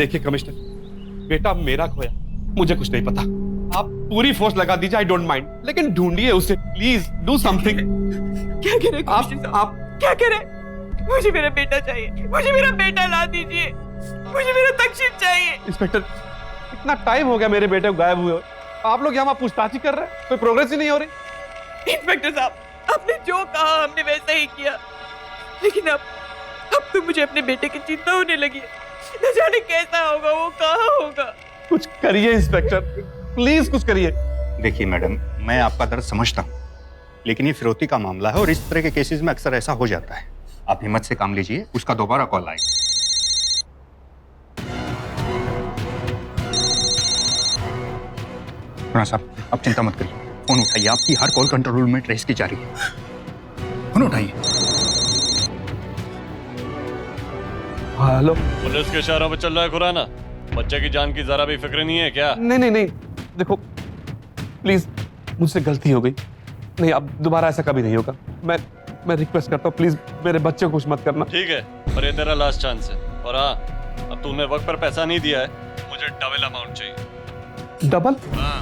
देखिए कमिश्नर, बेटा मेरा खोया, मुझे कुछ नहीं पता। आप पूरी फोर्स लगा दीजिए, आई डोंट माइंड, लेकिन ढूंढिए उसे प्लीज, डू समथिंग। क्या करें कमिश्नर साहब? आप क्या करें? मुझे मेरा बेटा चाहिए, मुझे मेरा बेटा ला दीजिए, मुझे मेरा तक्षित चाहिए। इंस्पेक्टर, इतना टाइम हो गया मेरे बेटे को गायब हुए, आप लोग यहाँ पूछताछ ही कर रहे हैं, कोई प्रोग्रेस ही नहीं हो रही। इंस्पेक्टर साहब, आपने जो कहा हमने वैसा ही किया, लेकिन अब तो मुझे अपने बेटे की चिंता होने लगी है। न जाने कैसा होगा, वो कहाँ होगा। कुछ करिए इंस्पेक्टर, प्लीज कुछ करिए। देखिए मैडम, मैं आपका दर्द समझता हूँ, लेकिन ये फिरौती का मामला है और इस तरह के केसेस में अक्सर ऐसा हो जाता है। आप हिम्मत से काम लीजिए, उसका दोबारा कॉल आए। राणा साहब, आप चिंता मत करिए, फोन उठाइए, आपकी हर कॉल कंट्रोल रूम में ट्रेस की जा रही है। फोन उठाइए। हेलो। पुलिस के इशारों पे चल रहा है खुराना। बच्चे की जान की जरा भी फिक्र नहीं है क्या? नहीं, देखो प्लीज, मुझसे गलती हो गई, नहीं अब दोबारा ऐसा कभी नहीं होगा। मैं रिक्वेस्ट करता हूँ, प्लीज मेरे बच्चे को कुछ मत करना। ठीक है, पर ये तेरा लास्ट चांस है। और हाँ, अब तूने वक्त पर पैसा नहीं दिया है, मुझे डबल अमाउंट चाहिए। डबल? हाँ,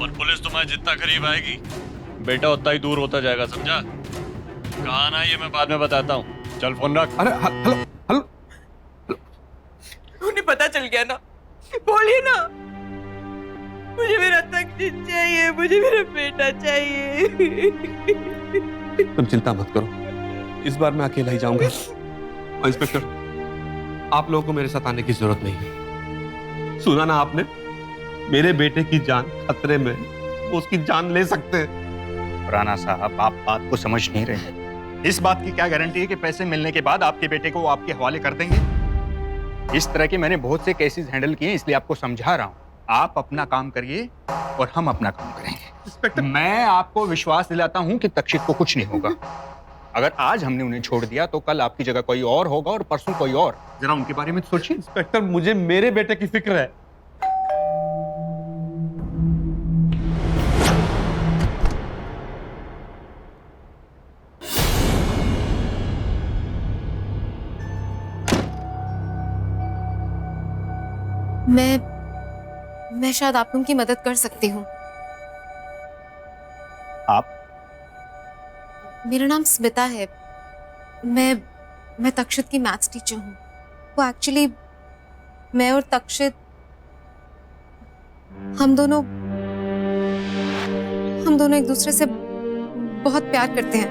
और पुलिस तुम्हारे जितना करीब आएगी, बेटा उतना ही दूर होता जाएगा, समझा? कहाँ आना है ये मैं बाद में बताता हूँ। चल फोन रख। अरे हेलो हेलो, उन्हें पता चल गया ना, बोलिए ना। मुझे मेरा तक्षित चाहिए, मुझे मेरा बेटा चाहिए। तुम चिंता मत करो, इस बार मैं अकेला ही जाऊंगा। और इंस्पेक्टर, आप लोगों को मेरे साथ आने की जरूरत नहीं है। सुना ना आपने, मेरे बेटे की जान खतरे में, वो उसकी जान ले सकते हैं। राणा साहब, आप बात को समझ नहीं रहे। इस बात की क्या गारंटी है कि पैसे मिलने के बाद आपके बेटे को वो आपके हवाले कर देंगे? इस तरह के मैंने बहुत से केसेस हैंडल किए, इसलिए आपको समझा रहा हूँ। आप अपना काम करिए और हम अपना काम करेंगे। इंस्पेक्टर, मैं आपको विश्वास दिलाता हूं कि तक्षित को कुछ नहीं होगा। अगर आज हमने उन्हें छोड़ दिया तो कल आपकी जगह कोई और होगा और परसों कोई और। जरा उनके बारे में सोचिए। इंस्पेक्टर, मुझे मेरे बेटे की फिक्र है। मैं शायद आप लोगों की मदद कर सकती हूँ। आप? मेरा नाम स्मिता है। मैं तक्षित की मैथ्स टीचर हूँ। वो एक्चुअली मैं और तक्षित हम दोनों एक दूसरे से बहुत प्यार करते हैं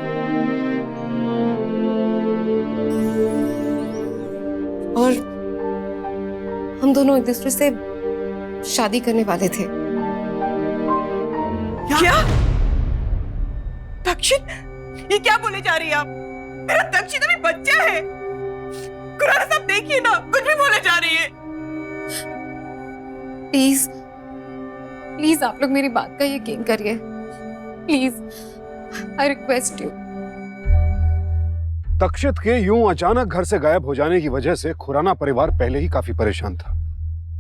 और हम दोनों एक दूसरे से शादी करने वाले थे। क्या? तक्षित? ये क्या बोले जा रही है आप? मेरा तक्षित अभी बच्चा है। खुराना साहब देखिए ना, कुछ भी बोले जा रही है। प्लीज आप लोग मेरी बात का यकीन करिए, प्लीज, आई रिक्वेस्ट यू। तक्षित के यूं अचानक घर से गायब हो जाने की वजह से खुराना परिवार पहले ही काफी परेशान था।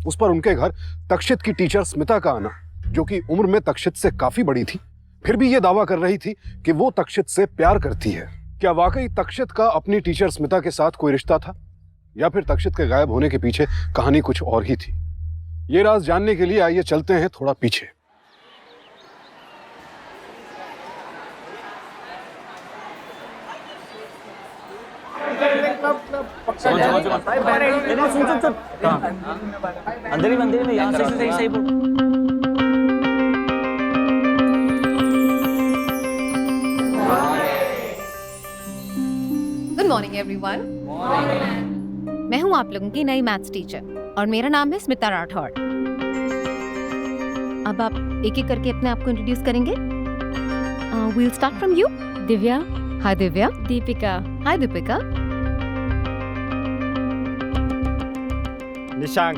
उस पर उनके घर तक्षित की टीचर स्मिता का आना, जो कि उम्र में तक्षित से काफी बड़ी थी, फिर भी ये दावा कर रही थी कि वो तक्षित से प्यार करती है। क्या वाकई तक्षित का अपनी टीचर स्मिता के साथ कोई रिश्ता था, या फिर तक्षित के गायब होने के पीछे कहानी कुछ और ही थी? ये राज जानने के लिए आइए चलते हैं थोड़ा पीछे। अंधेरी में यहाँ से सही बोल। Good morning everyone. मैं हूँ आप लोगों की नई मैथ्स टीचर और मेरा नाम है स्मिता राठौड़। अब आप एक एक करके अपने आप को इंट्रोड्यूस करेंगे। We'll start from you. Divya. Hi Divya. Deepika. Hi Deepika. Nishank.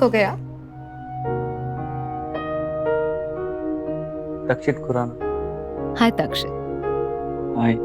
हो गया? तक्षित खुराना। हाय तक्षित, हाय।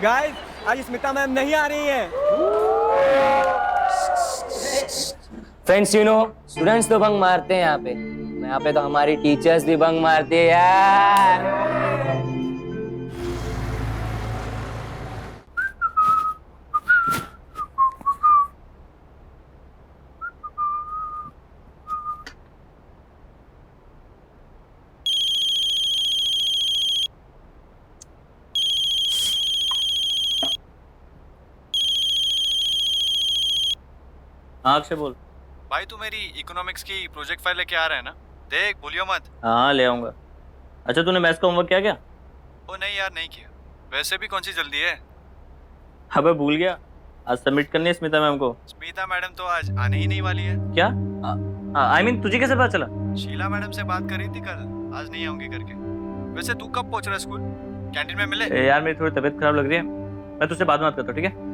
गाइस, आज स्मिता मैम नहीं आ रही हैं। फ्रेंड्स, यू नो स्टूडेंट्स तो बंक मारते हैं यहाँ पे तो हमारी टीचर्स भी बंक मारती है यार। हाँ अक्षय बोल। भाई तू मेरी इकोनॉमिक्स की प्रोजेक्ट फाइल लेके आ रहा है ना? देख भूलियो मत। हाँ ले आऊंगा। अच्छा तूने मैथ्स का होमवर्क किया क्या? ओ नहीं यार, नहीं किया। वैसे भी कौन सी जल्दी है? अबे भूल गया, आज सबमिट करनी है स्मिता मैम को। स्मिता मैडम तो आज आने ही नहीं वाली है। क्या? आई मीन तुझे कैसे पता चला? शीला मैडम से बात करी थी कल, आज नहीं आऊंगी करके। वैसे तू कब पहुंच रहा है स्कूल? कैंटीन में मिले? यार मेरी थोड़ी तबीयत खराब लग रही है, मैं तुझसे बाद में बात करता हूँ, ठीक है?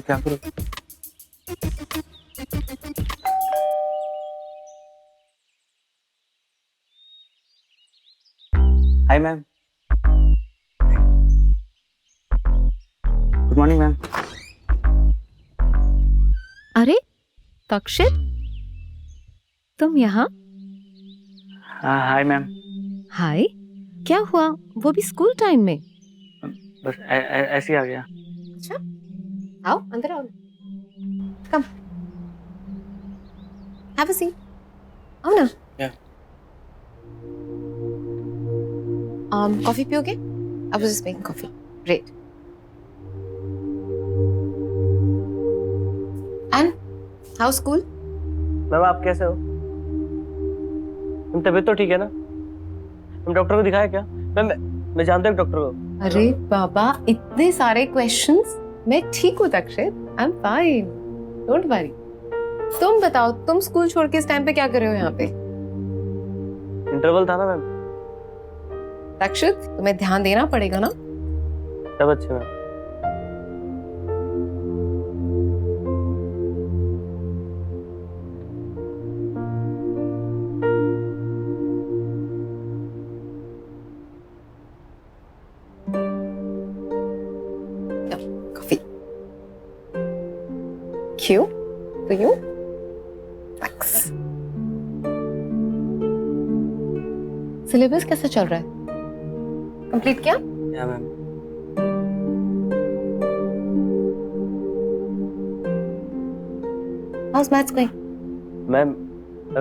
क्या करूं? Hi ma'am. Good morning ma'am. अरे तक्षित, तुम यहाँ? Hi ma'am. हाय, क्या हुआ? वो भी स्कूल टाइम में? बस ऐसे ही आ गया। अच्छा, आओ अंदर आओ। कम, हैव अ सीट। आओ ना। कॉफी पियोगे? I was just making coffee. Great. And how's school? Ma'am आप कैसे हो? तुम तबीयत तो ठीक है ना? तुम डॉक्टर को दिखाया क्या? मैं जानता हूँ डॉक्टर को। अरे बाबा, इतने सारे क्वेश्चंस। मैं ठीक हूँ Takshit, I am fine, don't worry. तुम बताओ, तुम स्कूल छोड़ के इस टाइम पे क्या कर रहे हो यहाँ पे? इंटरवल था ना मैम। तक्षित, तुम्हें ध्यान देना पड़ेगा ना। सब अच्छे ma'am. Coffee. Q for you. Thanks. Syllabus कैसा चल रहा है? कंप्लीट किया? या ma'am. How's maths going? Ma'am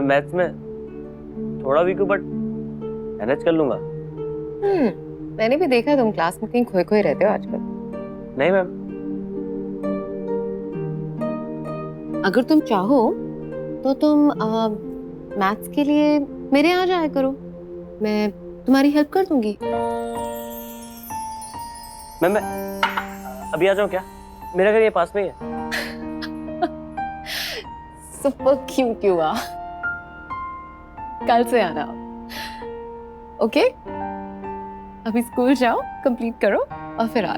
maths में थोड़ा वीक हूँ बट मैनेज कर लूंगा। मैंने भी देखा तुम क्लास में कहीं खोए खोए रहते हो आजकल। नहीं मैम। अगर तुम चाहो तो तुम मैथ्स के लिए मेरे यहाँ जाया करो, मैं तुम्हारी हेल्प कर दूंगी। मैम मैं अभी आ जाऊँ क्या? मेरा घर ये पास में ही है। Super cute you are. कल से आना, ओके? अभी स्कूल जाओ, कंप्लीट करो और फिर आ।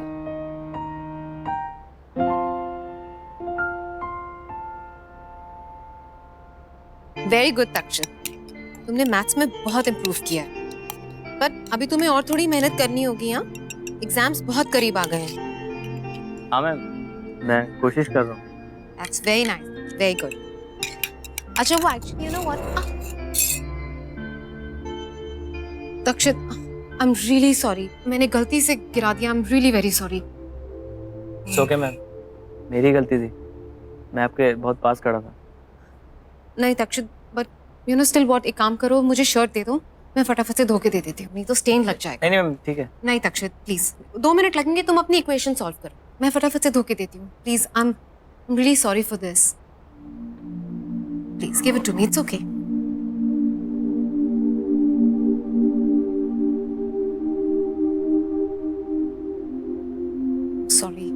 वेरी गुड तक्षित, तुमने मैथ्स में बहुत इम्प्रूव किया है, पर अभी तुम्हें और थोड़ी मेहनत करनी होगी। हाँ, एग्जाम्स बहुत करीब आ गए हैं। हाँ मैम, मैं कोशिश कर रहा हूँ। That's very nice, very good. अच्छा वो actually, you know what? Takshit, I am really sorry, मैंने गलती से गिरा दिया। I am really very sorry. Okay ma'am, मेरी गलती थी, मैं आपके बहुत पास खड़ा था। नहीं Takshit, but you know still what, एक काम करो, मुझे शर्ट दे दो, मैं फटाफट से धो के दे देती हूँ, नहीं तो स्टेन लग जाएगा। नहीं मैम, ठीक है। नहीं तक्षित प्लीज, 2 मिनट लगेंगे, तुम अपनी इक्वेशन सॉल्व करो, मैं फटाफट से धो के देती हूँ। Please, I am really sorry for this. Please give it to me, it's okay. Sorry.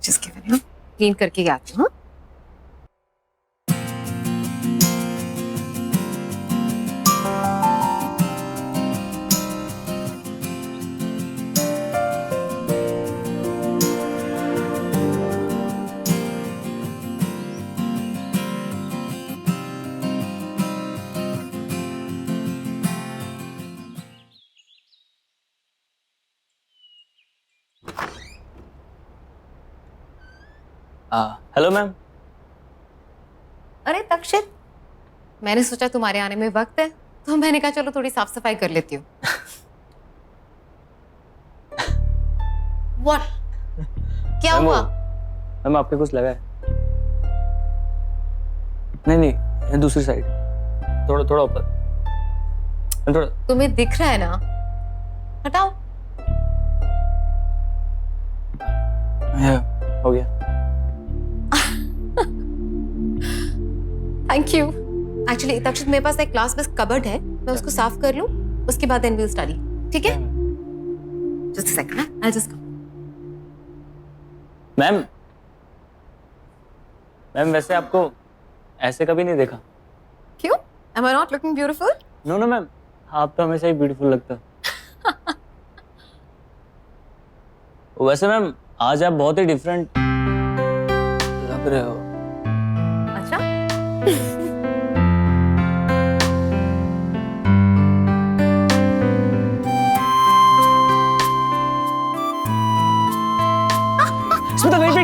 Just give it, हाँ, क्लीन करके आती हूँ। हाँ? Hello ma'am. अरे तक्षित, मैंने सोचा तुम्हारे आने में वक्त है, तो मैंने कहा चलो थोड़ी साफ सफाई कर लेती हूँ। What? क्या मैम, हुआ? मैम आपके कुछ लगा है? नहीं, दूसरी साइड, थोड़ा थोड़ा ऊपर, थोड़ा। तुम्हें दिख रहा है ना, हटाओ। हो गया। Thank you. एक्चुअली तक्षित, मेरे पास एक क्लास बस कबर्ड है, मैं उसको साफ कर लूं, उसके बाद देन वी विल स्टडी, ठीक है? Just a second, I just come. Ma'am वैसे आपको ऐसे कभी नहीं देखा। क्यों? Am I not looking beautiful? No ma'am, आप तो हमेशा ही ब्यूटीफुल लगता। वैसे मैम आज आप बहुत ही डिफरेंट लग रहे हो। अच्छा। Smita wait.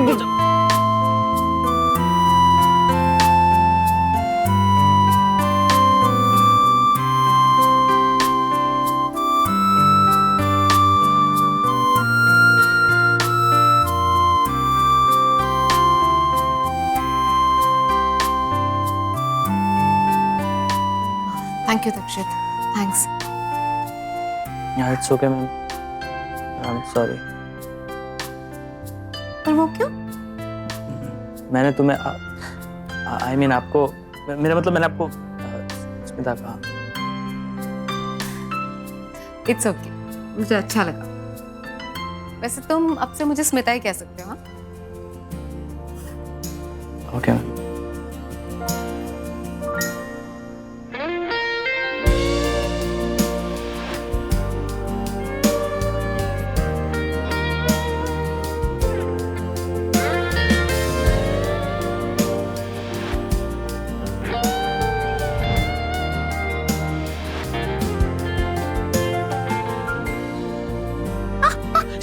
Thank you, Takshit. Thanks. Yeah, it's okay, ma'am. I'm sorry. पर वो क्यों? मैंने तुम्हें I mean आपको, मेरा मतलब मैंने आपको स्मिता कहा। It's okay. मुझे अच्छा लगा। वैसे तुम अब से मुझे स्मिता ही कह सकते हो, हाँ? Okay ma'am.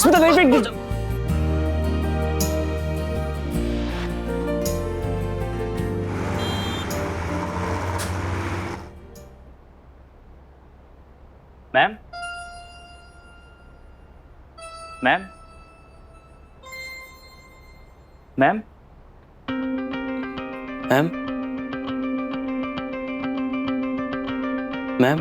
Smita wait. Ma'am ma'am ma'am ma'am ma'am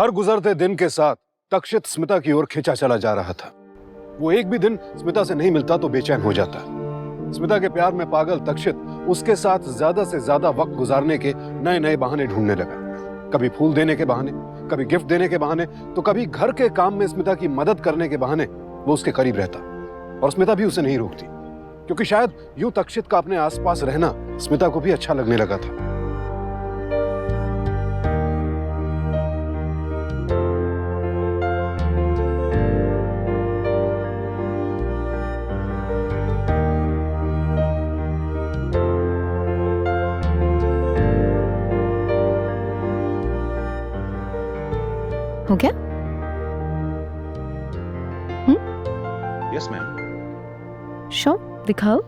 हर गुजरते दिन के साथ तक्षित स्मिता की ओर खिंचा चला जा रहा था। वो एक भी दिन स्मिता से नहीं मिलता तो बेचैन हो जाता। स्मिता के प्यार में पागल तक्षित उसके साथ ज्यादा से ज्यादा वक्त गुजारने के नए नए बहाने ढूंढने लगा। कभी फूल देने के बहाने, कभी गिफ्ट देने के बहाने, तो कभी घर के काम में स्मिता की मदद करने के बहाने वो उसके करीब रहता। और स्मिता भी उसे नहीं रोकती, क्योंकि शायद यूं तक्षित का अपने आसपास रहना स्मिता को भी अच्छा लगने लगा था। हो गया? Yes ma'am. शो दिखाओ।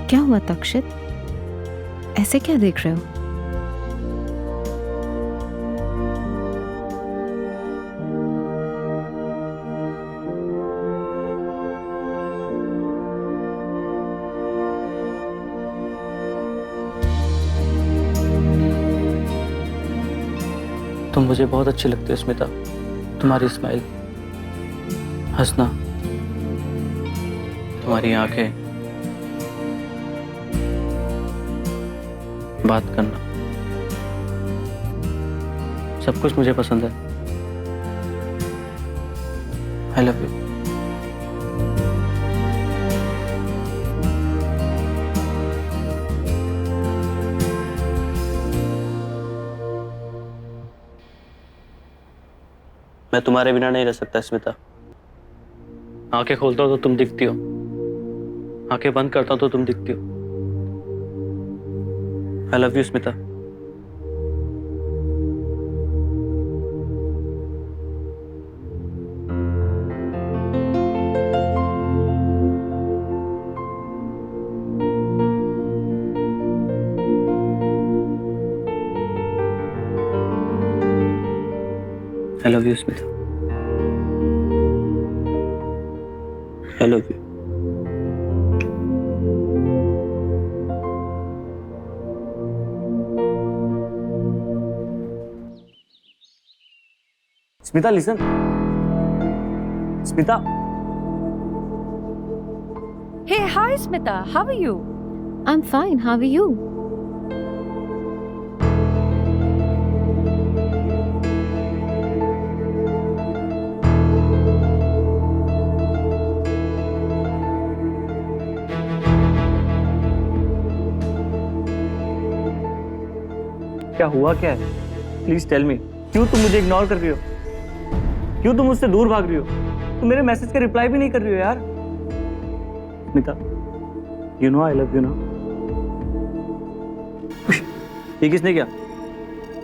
क्या हुआ तक्षित? ऐसे क्या देख रहे हो? तुम मुझे बहुत अच्छी लगती हो स्मिता। तुम्हारी स्माइल, हंसना, तुम्हारी आंखें, बात करना, सब कुछ मुझे पसंद है। I love you. मैं तुम्हारे बिना नहीं रह सकता स्मिता। आंखें खोलता हूं तो तुम दिखती हो, आंखें बंद करता हूं तो तुम दिखती हो। I love you Smita. I love you, Smita. I love you. Smita, listen. Smita. Hey, hi, Smita. How are you? I'm fine. How are you? क्या हुआ क्या है? Please tell me. क्यों तुम मुझे इग्नोर कर रही हो? क्यों तुम मुझसे दूर भाग रही हो? तुम मेरे मैसेज का रिप्लाई भी नहीं कर रही हो यार। Smita, you know I love you ना। ये किसने किया?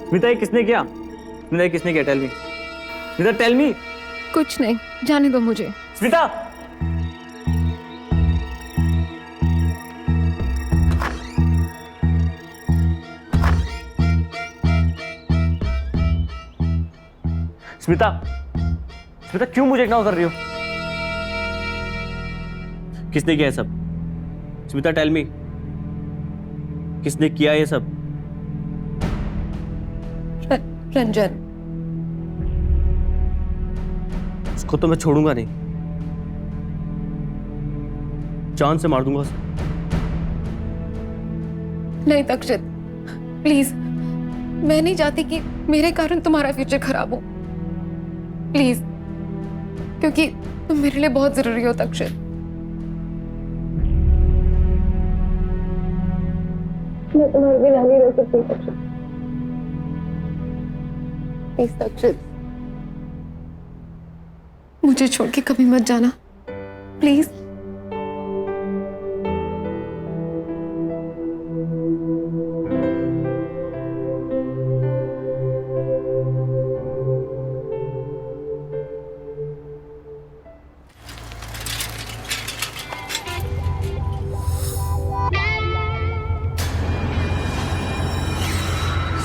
स्मिता, ये किसने किया? स्मिता, ये किसने किया? Tell me. Smita, tell me. कुछ नहीं, जाने दो मुझे। स्मिता, स्मिता, स्मिता क्यों मुझे इग्नोर कर रही हो? किसने किया ये सब? स्मिता टेल मी, किसने किया ये सब? रंजन। उसको तो मैं छोड़ूंगा नहीं, जान से मार दूंगा उसे। नहीं तक्षित, प्लीज, मैं नहीं चाहती कि मेरे कारण तुम्हारा फ्यूचर खराब हो। प्लीज, क्योंकि तुम मेरे लिए बहुत जरूरी हो तक्षित। मैं तुम्हारे बिना नहीं रह सकती तक्षित। प्लीज तक्षित, मुझे छोड़ के कभी मत जाना, प्लीज।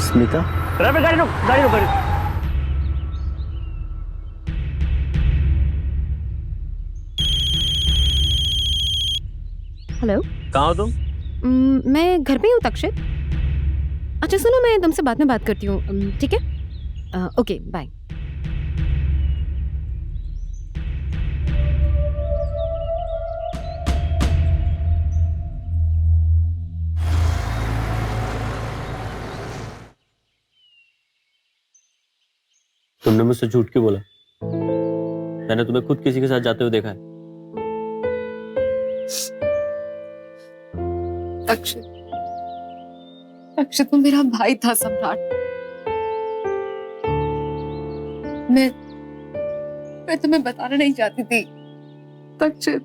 स्मिता, गाड़ी रोक, गाड़ी रोक, गाड़ी। हेलो। कहाँ हो तुम? मैं घर पे ही हूँ तक्षित। अच्छा सुनो, मैं तुमसे बाद में बात करती हूँ, ठीक है? Okay bye. तुमने मुझसे झूठ क्यों बोला? मैंने तुम्हें खुद किसी के साथ जाते हुए देखा है। तक्षित, तक्षित वो मेरा भाई था सम्राट। मैं तुम्हें बताना नहीं चाहती थी तक्षित।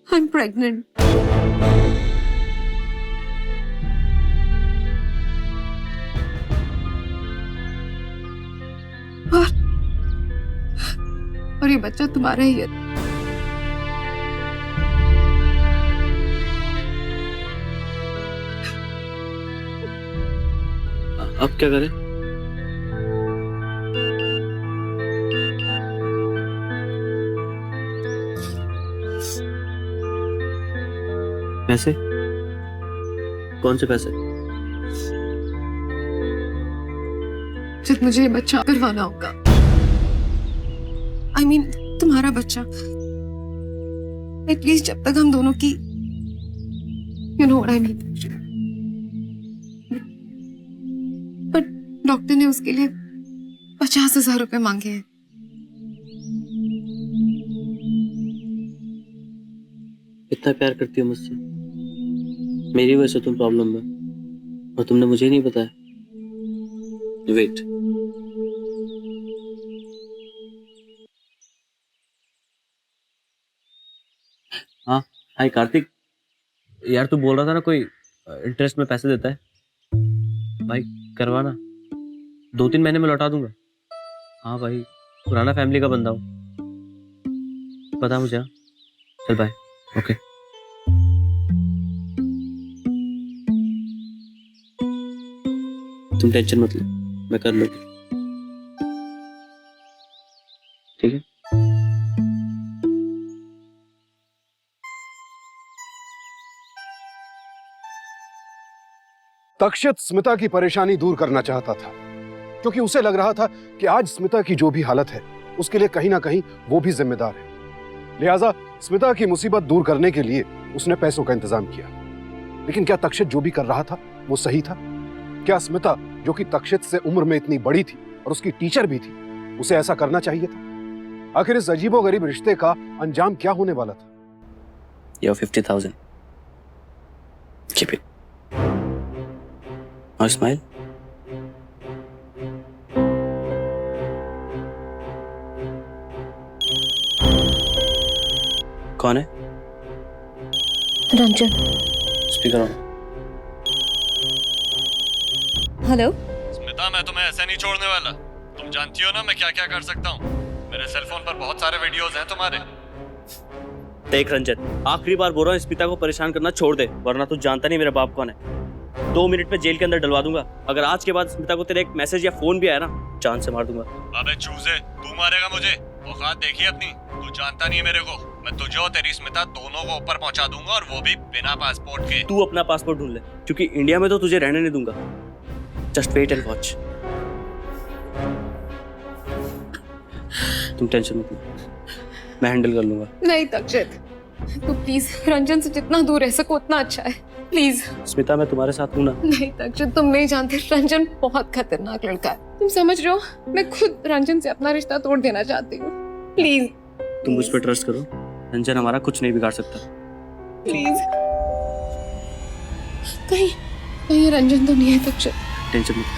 I am pregnant. और ये बच्चा तुम्हारा ही है। अब क्या करें? पैसे? कौन से पैसे? जब मुझे ये बच्चा करवाना होगा। I mean, तुम्हारा बच्चा। एटलीस्ट जब तक हम दोनों की you know what I mean। But doctor ने उसके लिए 50,000 रुपए मांगे हैं। इतना प्यार करती हो मुझसे, मेरी वजह से तुम प्रॉब्लम में, और तुमने मुझे नहीं बताया। वेट, हाँ हाय कार्तिक, यार तू बोल रहा था ना कोई इंटरेस्ट में पैसे देता है, भाई करवाना, 2-3 महीने में लौटा दूंगा। हाँ भाई, पुराना फैमिली का बंदा हूँ, पता मुझे। हाँ चल बाय। ओके तुम टेंशन मत लो, मैं कर लूंगी, ठीक है? तक्षित स्मिता की परेशानी दूर करना चाहता था, क्योंकि उसे लग रहा था कि आज स्मिता की जो भी हालत है उसके लिए कहीं ना कहीं वो भी जिम्मेदार है। लिहाजा स्मिता की मुसीबत दूर करने के लिए उसने पैसों का इंतजाम किया। लेकिन क्या तक्षित जो भी कर रहा था वो सही था? क्या स्मिता, जो कि तक्षित से उम्र में इतनी बड़ी थी और उसकी टीचर भी थी, उसे ऐसा करना चाहिए था? आखिर इस अजीबोगरीब रिश्ते का अंजाम क्या होने वाला था? Your 50,000. Keep it. और स्माइल। कौन है? Ranjan. Speaker on. Hello. Smita, मैं तुम्हें ऐसे नहीं छोड़ने वाला। तुम जानती हो ना मैं क्या क्या कर सकता हूँ। मेरे सेल फोन पर बहुत सारे वीडियोस हैं तुम्हारे। देख रंजन, आखिरी बार बोल रहा हूँ, स्मिता को परेशान करना छोड़ दे, वरना तू जानता नहीं मेरा बाप कौन है। 2 मिनट में जेल के अंदर डलवा दूंगा। अगर आज के बाद स्मिता को तेरा एक मैसेज या फोन भी आया ना, जान से मार दूंगा। अबे चूजे, तू मारेगा मुझे? औकात देखी अपनी? तू जानता नहीं है मेरे को। मैं तुझे और तेरी स्मिता दोनों को ऊपर पहुंचा दूंगा, और वो भी बिना पासपोर्ट के। तू अपना पासपोर्ट ढूंढ ले, क्योंकि इंडिया में तो तुझे रहने नहीं दूंगा। Just wait and watch. तुम टेंशन मत लो, मैं हैंडल कर लूंगा। नहीं तक्षित, तू प्लीज रंजन से जितना दूर रह सको उतना अच्छा है, प्लीज। स्मिता, मैं तुम्हारे साथ हूं ना। नहीं तक्षित, तुम नहीं जानते, रंजन बहुत खतरनाक लड़का है। तुम समझ रहे हो? मैं खुद रंजन से अपना रिश्ता तोड़ देना चाहती हूँ, प्लीज। तुम मुझ पर ट्रस्ट करो, रंजन हमारा कुछ नहीं बिगाड़ सकता। प्लीज। कहीं कहीं रंजन तो नहीं है तक्षित? टेंशन मत लो,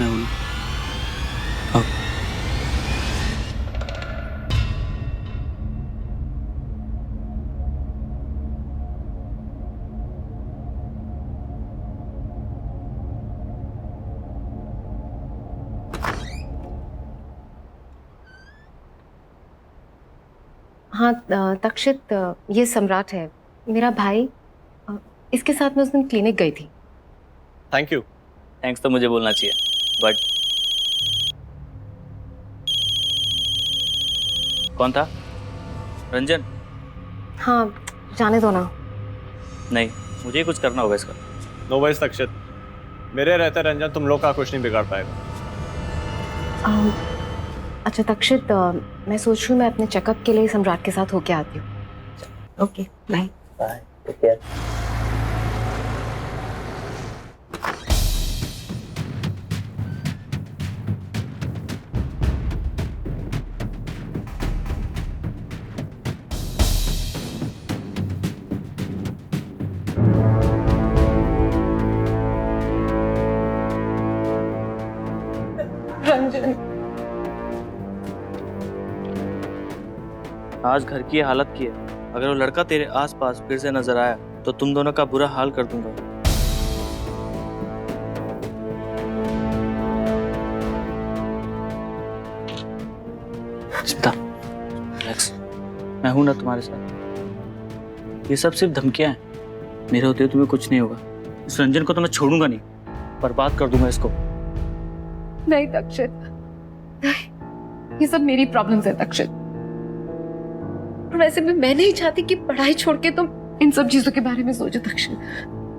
मैं हूं ना। आओ। हाँ तक्षित, ये सम्राट है, मेरा भाई। इसके साथ मैं उस दिन क्लिनिक गई थी। Thank you. थैंक्स तो मुझे बोलना चाहिए, बट कौन था? रंजन, हाँ जाने दो ना। नहीं, मुझे ही कुछ करना होगा इसका। नो वैस तक्षित, मेरे रहते रंजन तुम लोग का कुछ नहीं बिगाड़ पाएगा। अच्छा तक्षित, मैं सोच रही हूँ मैं अपने चेकअप के लिए सम्राट के साथ होके आती हूँ। Okay bye. Bye, take care. Ranjan, आज घर की ये हालत की है, अगर वो लड़का तेरे आसपास फिर से नजर आया तो तुम दोनों का बुरा हाल कर दूंगा। स्मिता, रिलैक्स, मैं हूं ना तुम्हारे साथ। ये सब सिर्फ धमकियां हैं, मेरे होते हुए तुम्हें कुछ नहीं होगा। इस रंजन को तो मैं छोड़ूंगा नहीं, बर्बाद कर दूंगा इसको। नहीं तक्षित, नहीं, ये सब मेरी प्रॉब्लम्स है तक्षित। और वैसे भी मैं नहीं चाहती कि पढ़ाई छोड़ के तुम इन सब चीजों के बारे में सोचो तक्षित।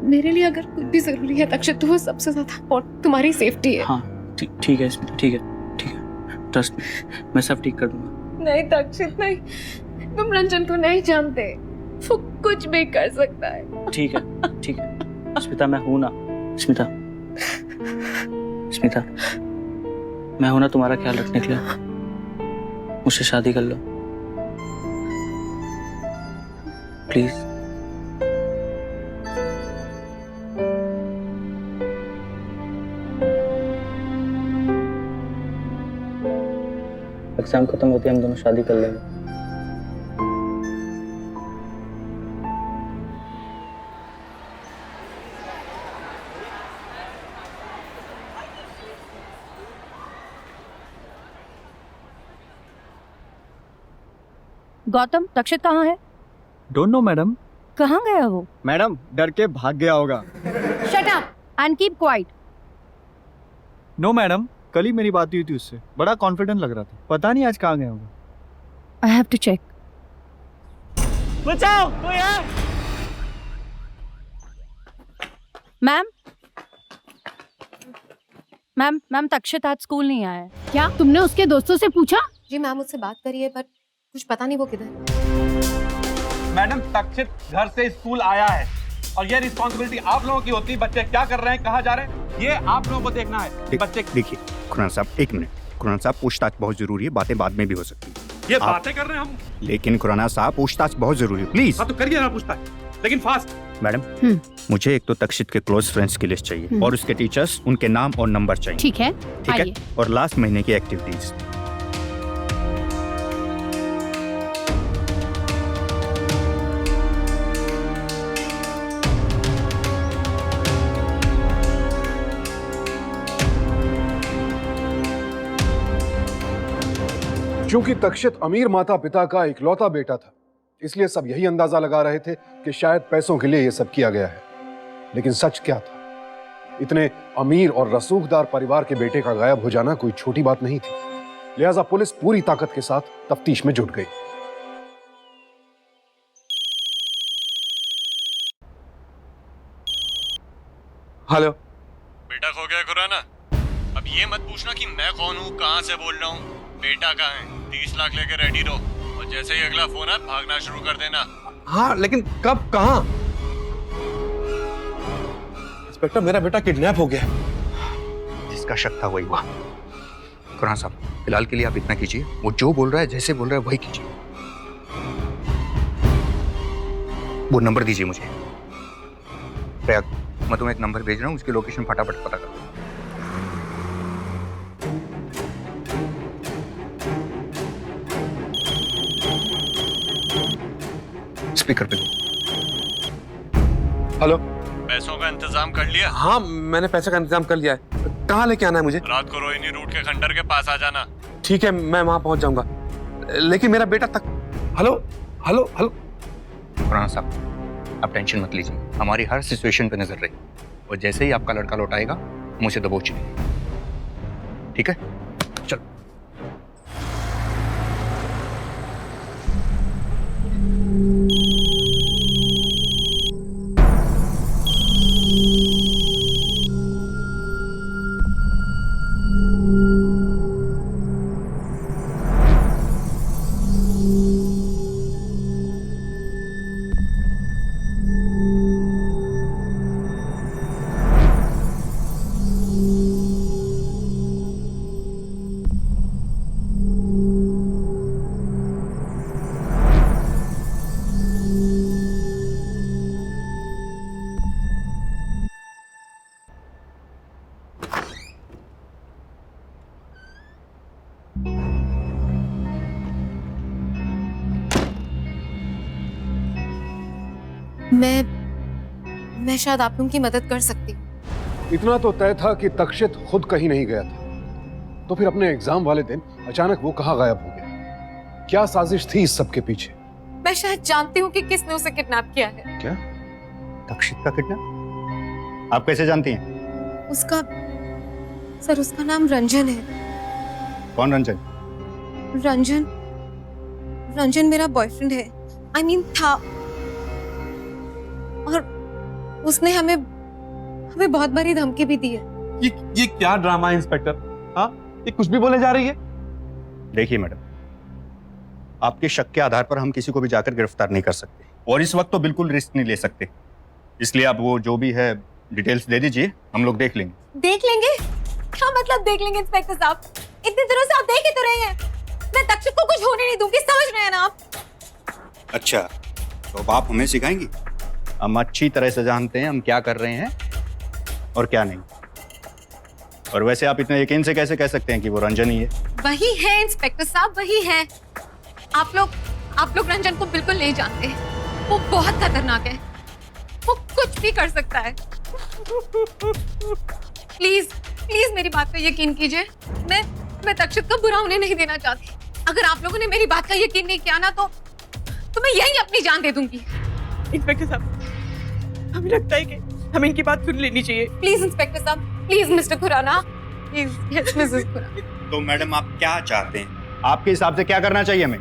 मेरे लिए अगर कुछ भी जरूरी है तक्षित तो वो सबसे ज्यादा तुम्हारी सेफ्टी है। हाँ ठीक है स्मिता, ठीक है, ट्रस्ट मी, मैं सब ठीक कर दूंगा। नहीं तक्षित नहीं, तुम रंजन को नहीं जानते, वो कुछ भी कर सकता है। ठीक है स्मिता, मैं हूं ना। स्मिता, मैं हूं ना तुम्हारा ख्याल रखने के लिए। मुझसे शादी कर लो प्लीज। एग्जाम खत्म होते हम दोनों शादी कर लेंगे। गौतम, तक्षित कहाँ है? Don't know madam. कहाँ गया वो? मैडम डर के भाग गया होगा। Shut up and keep quiet. No madam, कल ही मेरी बात हुई थी उससे, बड़ा कॉन्फिडेंट लग रहा था, पता नहीं आज कहाँ गया होगा। I have to check. बचाओ, कोई है? मैम तक्षित आज स्कूल नहीं आया है। क्या तुमने उसके दोस्तों से पूछा? जी मैम मुझसे बात करिए, पर कुछ पता नहीं वो किधर है। मैडम तक्षित घर से स्कूल आया है और ये रिस्पॉन्सिबिलिटी आप लोगों की होती है। बच्चे क्या कर रहे हैं, कहाँ जा रहे हैं, ये आप लोगों को देखना है। बच्चे देखिए खुराना साहब, एक मिनट। खुराना साहब, पूछताछ बहुत जरूरी है, बातें बाद में भी हो सकती है। ये बातें कर रहे हैं हम, लेकिन खुराना साहब पूछताछ बहुत जरूरी है, प्लीज। हाँ तो करिए ना पूछताछ, लेकिन फास्ट। मैडम मुझे एक तो तक्षित के क्लोज फ्रेंड्स की लिस्ट चाहिए और उसके टीचर्स, उनके नाम और नंबर चाहिए। ठीक है, ठीक है, और लास्ट महीने की एक्टिविटीज। क्योंकि तक्षित अमीर माता पिता का इकलौता बेटा था, इसलिए सब यही अंदाजा लगा रहे थे कि शायद पैसों के लिए यह सब किया गया है। लेकिन सच क्या था? इतने अमीर और रसूखदार परिवार के बेटे का गायब हो जाना कोई छोटी बात नहीं थी। लिहाजा पुलिस पूरी ताकत के साथ तफ्तीश में जुट गई। हेलो बेटा खो गया खुराना? अब ये मत पूछना कि मैं कौन हूँ, कहाँ से बोल रहा हूँ, बेटा कहाँ है। 30 लाख लेके रेडी रहो और जैसे ही अगला फोन आए भागना शुरू कर देना। हाँ लेकिन कब, कहाँ? इंस्पेक्टर, मेरा बेटा किडनैप हो गया। जिसका शक था वही हुआ। खुराना साहब, फिलहाल के लिए आप इतना कीजिए, वो जो बोल रहा है, जैसे बोल रहा है वही कीजिए। वो नंबर दीजिए मुझे। प्रयाग, मैं तुम्हें एक नंबर भेज रहा हूँ, उसकी लोकेशन फटाफट पता करो। स्पीकर पे। हेलो, पैसों का इंतजाम कर लिया? हाँ मैंने पैसे का इंतजाम कर लिया है। कहाँ लेके आना है मुझे? रात को रोहिणी रूट के खंडर के पास आ जाना। ठीक है, मैं वहां पहुंच जाऊंगा, लेकिन मेरा बेटा तक। Hello hello hello. खुराना साहब, आप टेंशन मत लीजिए, हमारी हर सिचुएशन पे नजर रही और जैसे ही आपका लड़का लौट आएगा मुझे दबोच लीजिए, ठीक है? चलो। मैं शायद आप लोगों की मदद कर सकती हूँ। इतना तो तय था कि तक्षित खुद कहीं नहीं गया था, तो फिर अपने एग्जाम वाले दिन अचानक वो कहाँ गायब हो गया? क्या साजिश थी इस सब के पीछे? मैं शायद जानती हूँ कि किसने उसे किडनैप किया है। क्या? तक्षित का किडनैप? आप कैसे जानती हैं? उसका नाम रंजन है। कौन रंजन? रंजन मेरा बॉयफ्रेंड है। I mean था। और उसने हमें बहुत बारी धमकी भी दी है। ये क्या ड्रामा है इंस्पेक्टर? हाँ, ये कुछ भी बोले जा रही है। देखिए मैडम, आपके शक के आधार पर हम किसी को भी जाकर गिरफ्तार नहीं कर सकते, और इस वक्त तो बिल्कुल रिस्क नहीं ले सकते। इसलिए आप वो जो भी है डिटेल्स दे दीजिए, हम लोग देख लेंगे। देख लेंगे? क्या मतलब देख लेंगे इंस्पेक्टर साहब? इतने दिनों से आप देख ही तो रहे हैं। मैं तक्षित को कुछ होने नहीं दूंगी, समझ रहे हैं ना आप? अच्छा, तो अब आप हमें सिखाएंगी? हम अच्छी तरह से जानते हैं हम क्या कर रहे हैं और क्या नहीं। और वैसे आप इतने यकीन से कैसे कह सकते हैं कि वो रंजन ही है? वही है इंस्पेक्टर साहब, वही है। आप लोग रंजन को बिल्कुल नहीं जानते। वो बहुत खतरनाक है, वो कुछ भी कर सकता है। प्लीज मेरी बात पे यकीन कीजिए। मैं तक्षित का बुरा होने नहीं देना चाहती। अगर आप लोगों ने मेरी बात का यकीन नहीं किया ना तो मैं यही अपनी जान दे दूंगी। इंस्पेक्टर साहब, हमें लगता है कि हमें इनकी बात सुन लेनी चाहिए। प्लीज इंस्पेक्टर साहब, please Mr Khurana, please. Yes Mrs Khurana. तो मैडम आप क्या चाहते हैं? आपके हिसाब से क्या करना चाहिए हमें?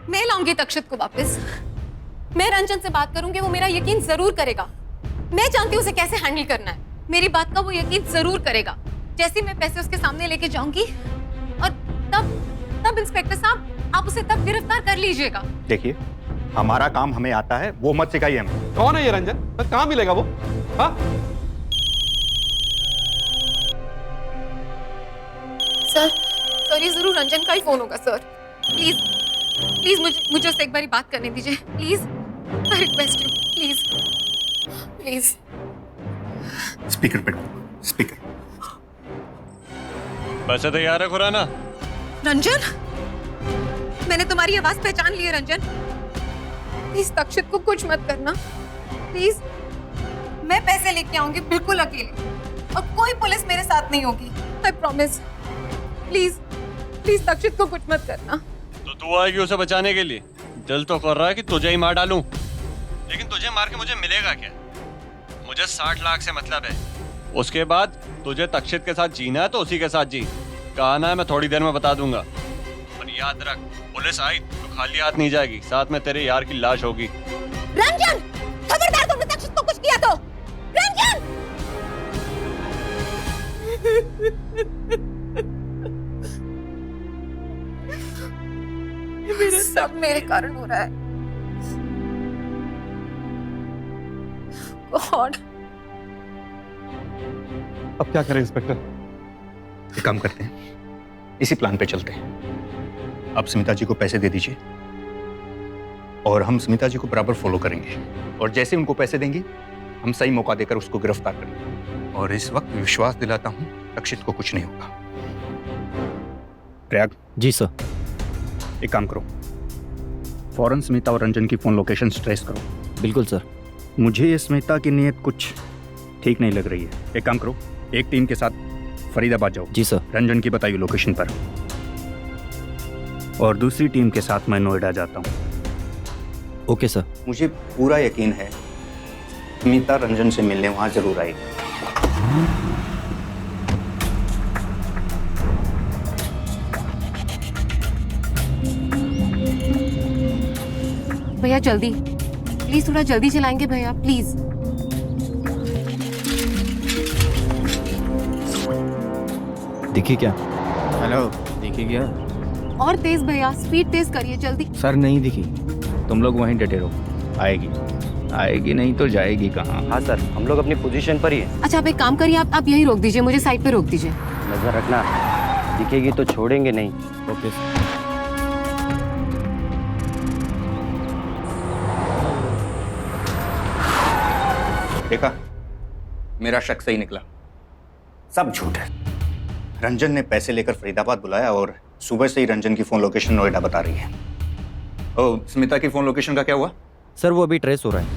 मैं लाऊंगी तक्षित को वापस। मैं रंजन से बात करूंगी, वो मेरा यकीन जरूर करेगा। मैं जानती हूँ उसे कैसे हैंडल करना है। मेरी बात का वो यकीन जरूर करेगा। जैसे मैं पैसे उसके सामने लेके जाऊंगी, और तब इंस्पेक्टर साहब आप उसे तब गिरफ्तार कर लीजिएगा। देखिए, हमारा काम हमें आता है, वो मत सिखाइए हमें। कौन है ये रंजन? कहाँ मिलेगा वो? हाँ? सर ये जरूर रंजन का ही फोन होगा सर। प्लीज मुझे उससे एक बारी बात करने दीजिए। Please, I request you, please. Speaker पे, स्पीकर। पैसे तैयार है खुराना? रंजन, मैंने तुम्हारी आवाज पहचान ली है रंजन। प्लीज तक्षित को कुछ मत करना, प्लीज। मैं पैसे लेके आऊंगी बिल्कुल अकेले, और कोई पुलिस मेरे साथ नहीं होगी। I promise. प्लीज तक्षित को कुछ मत करना। तो तू आएगी उसे बचाने के लिए? दिल तो कर रहा है कि तुझे ही मार डालूं, लेकिन तुझे मार के मुझे मिलेगा क्या? मुझे 60 लाख से मतलब है। उसके बाद तुझे तक्षित के साथ जीना है तो उसी के साथ जी। कहा ना है, मैं थोड़ी देर में बता दूंगा। और याद रख, पुलिस आई तो खाली हाथ नहीं जाएगी, साथ में तेरे यार की लाश होगी। रंजन, खबरदार तुमने तक्षित को कुछ किया तो। रंजन! सब मेरे कारण हो रहा है। गॉड। अब क्या करें इंस्पेक्टर? एक काम करते हैं, इसी प्लान पे चलते हैं। आप स्मिता जी को पैसे दे दीजिए, और हम स्मिता जी को बराबर फॉलो करेंगे, और जैसे उनको पैसे देंगे हम सही मौका देकर उसको गिरफ्तार करेंगे। और इस वक्त विश्वास दिलाता हूं, तक्षित को कुछ नहीं होगा। प्रयाग जी सर। एक काम करो, फौरन स्मिता और रंजन की फोन लोकेशन ट्रेस करो। बिल्कुल सर। मुझे ये स्मिता की नीयत कुछ ठीक नहीं लग रही है। एक काम करो, एक टीम के साथ फरीदाबाद जाओ। जी सर। रंजन की बताइए लोकेशन पर, और दूसरी टीम के साथ मैं नोएडा जाता हूँ। Okay sir. मुझे पूरा यकीन है स्मिता रंजन से मिलने वहां जरूर आएगी। भैया जल्दी, प्लीज थोड़ा जल्दी चलाएंगे भैया, प्लीज। देखिए क्या? हेलो, देखिए क्या? और तेज भैया, स्पीड तेज करिए जल्दी। सर नहीं दिखी। तुम लोग वहीं डटे रहो। आएगी नहीं तो जाएगी कहाँ? हाँ सर, हम लोग अपनी पोजीशन पर ही है। अच्छा आप एक काम करिए, आप यहीं रोक दीजिए, मुझे साइड पे रोक दीजिए। नजर रखना, दिखेगी तो छोड़ेंगे नहीं। Okay sir. देखा, मेरा शक सही निकला। सब झूठ है। रंजन ने पैसे लेकर फरीदाबाद बुलाया, और सुबह से ही रंजन की फोन लोकेशन नोएडा बता रही है। ओ, स्मिता की फोन लोकेशन का क्या हुआ? सर वो अभी ट्रेस हो रहा है।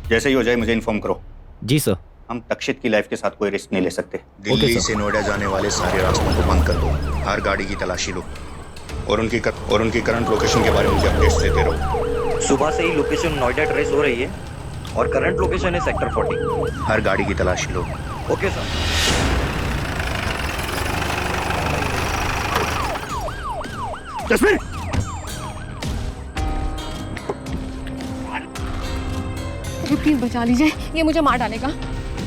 जैसे ही हो जाए मुझे इन्फॉर्म करो। जी सर। हम तक्षित की लाइफ के साथ कोई रिस्क नहीं ले सकते। दिल्ली से नोएडा जाने वाले सारे रास्तों को बंद कर दो, हर गाड़ी की तलाशी लो और उनकी करंट लोकेशन के बारे में मुझे अपडेट्स देते रहो। सुबह से ही लोकेशन नोएडा ट्रेस हो रही है और करंट लोकेशन है सेक्टर 40। हर गाड़ी की तलाशी लो। Okay sir. जसवीर, प्लीज बचा लीजिए, ये मुझे मार डालेगा।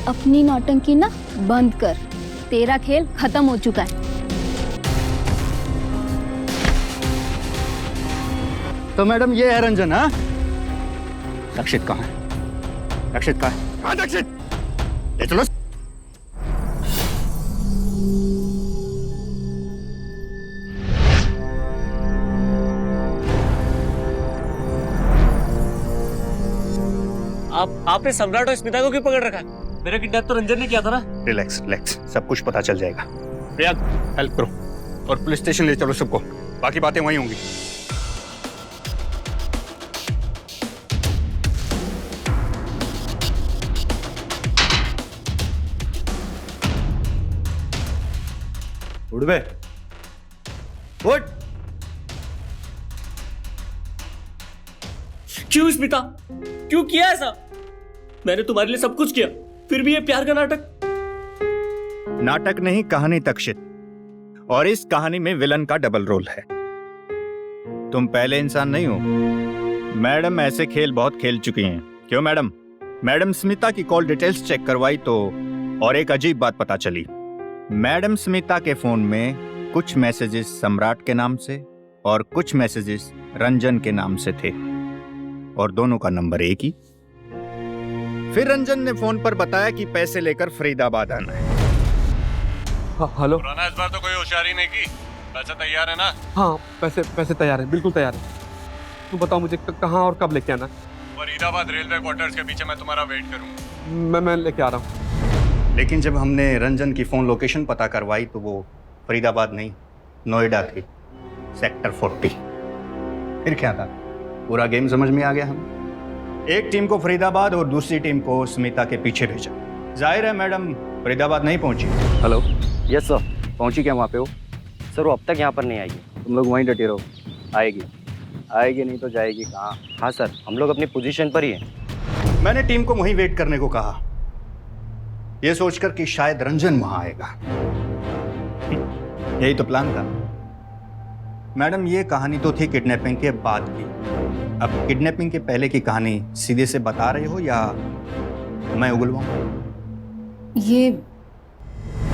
अपनी नौटंकी ना बंद कर, तेरा खेल खत्म हो चुका है। तो मैडम ये है रंजन। हाँ, तक्षित कहाँ है? तक्षित कहाँ है? कहाँ तक्षित? ले चलो। आपने सम्राट और स्मिता को क्यों पकड़ रखा है? मेरा किडनैप तो रंजन ने किया था ना। रिलैक्स रिलैक्स, सब कुछ पता चल जाएगा। प्रिया, हेल्प करो और पुलिस स्टेशन ले चलो सबको, बाकी बातें वहीं होंगी। उठ बे, उठ। क्यों स्मिता, क्यों किया ऐसा? मैंने तुम्हारे लिए सब कुछ किया, फिर भी ये प्यार का नाटक। नाटक नहीं, कहानी तक्षित, और इस कहानी में विलन का डबल रोल है। तुम पहले इंसान नहीं हो। मैडम ऐसे खेल बहुत खेल चुकी हैं। क्यों मैडम? मैडम स्मिता की कॉल डिटेल्स चेक करवाई तो और एक अजीब बात पता चली। मैडम स्मिता के फोन में कुछ मैसेजेस सम्राट के नाम से और कुछ मैसेजेस रंजन के नाम से थे, और दोनों का नंबर एक ही। फिर रंजन ने फोन पर बताया कि पैसे लेकर फरीदाबाद आना है। हेलो। पुराना इस बार तो कोई होशियारी नहीं की। पैसे तैयार है ना? हाँ, पैसे तैयार है, बिल्कुल तैयार है। तू बताओ मुझे कहाँ और कब लेके आना? फरीदाबाद रेलवे क्वार्टर्स के पीछे, मैं तुम्हारा वेट करूंगा। मैं लेके आ रहा हूँ। लेकिन जब हमने रंजन की फोन लोकेशन पता करवाई तो वो फरीदाबाद नहीं, नोएडा थी, सेक्टर 40। फिर क्या था? पूरा गेम समझ में आ गया। हम एक टीम को फरीदाबाद और दूसरी टीम को स्मिता के पीछे भेजा। जाहिर है मैडम फरीदाबाद नहीं पहुंची। हेलो। Yes sir. पहुंची क्या वहाँ पे? वो सर वो अब तक यहाँ पर नहीं आई है। तुम लोग वहीं डटे रहो, आएगी नहीं तो जाएगी कहाँ? हाँ सर, हम लोग अपनी पोजीशन पर ही हैं। मैंने टीम को वहीं वेट करने को कहा, यह सोचकर कि शायद रंजन वहां आएगा। यही तो प्लान था। मैडम ये कहानी तो थी किडनैपिंग के बाद की। अब किडनैपिंग के पहले की कहानी सीधे से बता रहे हो या मैं उगलवाऊं? ये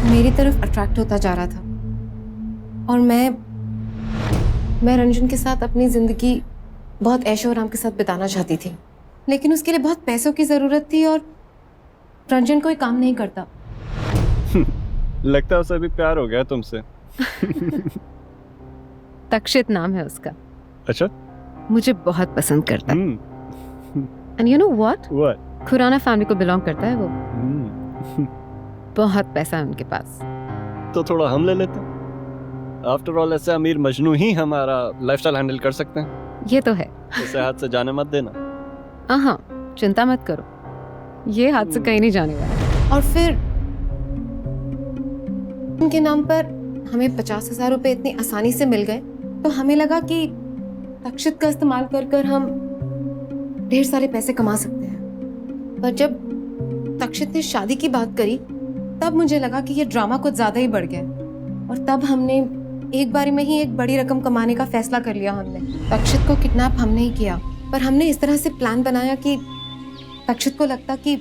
मेरी तरफ अट्रैक्ट होता जा रहा था और मैं रंजन के साथ अपनी जिंदगी बहुत ऐशो आराम के साथ बिताना चाहती थी, लेकिन उसके लिए बहुत पैसों की जरूरत थी और रंजन कोई काम नहीं करता। लगता है उसे भी प्यार हो गया तुमसे। तक्षित नाम है उसका। अच्छा। मुझे बहुत पसंद करता है। And you know what? Khurana family को बिलोंग करता है वो। बहुत पैसा है उनके पास। तो थोड़ा हम ले लेते हैं। आफ्टर ऑल ऐसे अमीर मजनू ही हमारा लाइफस्टाइल हैंडल कर सकते हैं। ये तो है। इसे हाथ से जाने मत देना। हाँ, चिंता मत करो, ये हाथ से कहीं नहीं जाने वाला। और फिर उनके नाम पर हमें 50,000 रुपए इतनी आसानी से मिल गए तो हमें लगा कि तक्षित का इस्तेमाल कर कर हम ढेर सारे पैसे कमा सकते हैं। पर जब तक्षित ने शादी की बात करी तब मुझे लगा कि ये ड्रामा कुछ ज्यादा ही बढ़ गया, और तब हमने एक बारी में ही एक बड़ी रकम कमाने का फैसला कर लिया। हमने तक्षित को किडनैप हमने ही किया, पर हमने इस तरह से प्लान बनाया कि तक्षित को लगता कि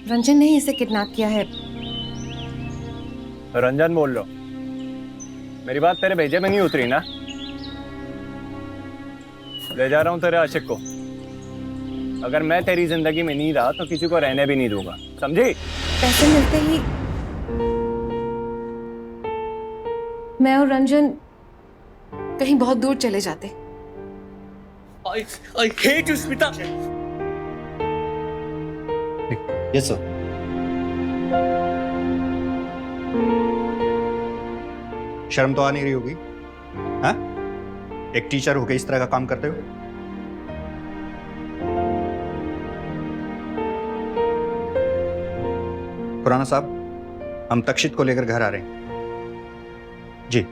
रंजन ने ही इसे किडनैप किया है। रंजन बोल लो, मेरी बात तेरे भेजे में नहीं उतरी ना? ले जा रहा हूँ तेरे आशिक को। अगर मैं तेरी जिंदगी में नहीं रहा तो किसी को रहने भी नहीं दूंगा, समझी? पैसे मिलते ही मैं और रंजन कहीं बहुत दूर चले जाते। I hate you, Smita. Yes sir. शर्म तो आ नहीं रही होगी, हाँ? एक टीचर होकर इस तरह का काम करते हो? खुराना साहब, हम तक्षित को लेकर घर आ रहे हैं। जी।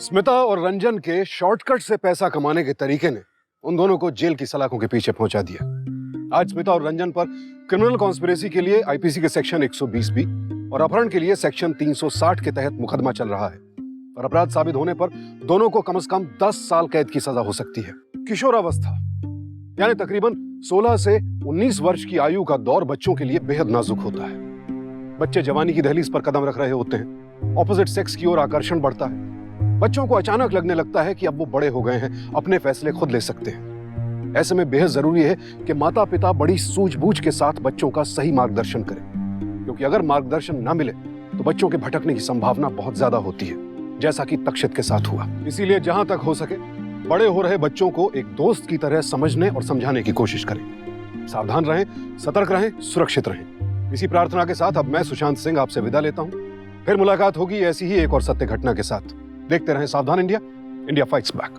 स्मिता और रंजन के शॉर्टकट से पैसा कमाने के तरीके ने उन दोनों को जेल की सलाखों के पीछे पहुंचा दिया। आज स्मिता और रंजन पर क्रिमिनल कॉन्स्पिरेसी के लिए आईपीसी के सेक्शन 120 और अपहरण के लिए सेक्शन 360 के तहत मुकदमा चल रहा है और अपराध साबित होने पर दोनों को कम से कम 10 साल कैद की सजा हो सकती है। किशोरावस्था यानी तकरीबन 16 से 19 वर्ष की आयु का दौर बच्चों के लिए बेहद नाजुक होता है। बच्चे जवानी की दहलीज पर कदम रख रहे होते हैं, ऑपोजिट सेक्स की ओर आकर्षण बढ़ता है। बच्चों को अचानक लगने लगता है कि अब वो बड़े हो गए हैं, अपने फैसले खुद ले सकते हैं। ऐसे में बेहद जरूरी है कि माता पिता बड़ी सूझबूझ के साथ बच्चों का सही मार्गदर्शन करें, क्योंकि अगर मार्गदर्शन न मिले तो बच्चों के भटकने की संभावना बहुत ज्यादा होती है, जैसा कि तक्षित के साथ हुआ। इसीलिए जहां तक हो सके बड़े हो रहे बच्चों को एक दोस्त की तरह समझने और समझाने की कोशिश करें। सावधान रहें, सतर्क रहें, सुरक्षित रहें। इसी प्रार्थना के साथ अब मैं सुशांत सिंह आपसे विदा लेता हूं। फिर मुलाकात होगी ऐसी ही एक और सत्य घटना के साथ। देखते रहें सावधान इंडिया, इंडिया फाइट्स बैक।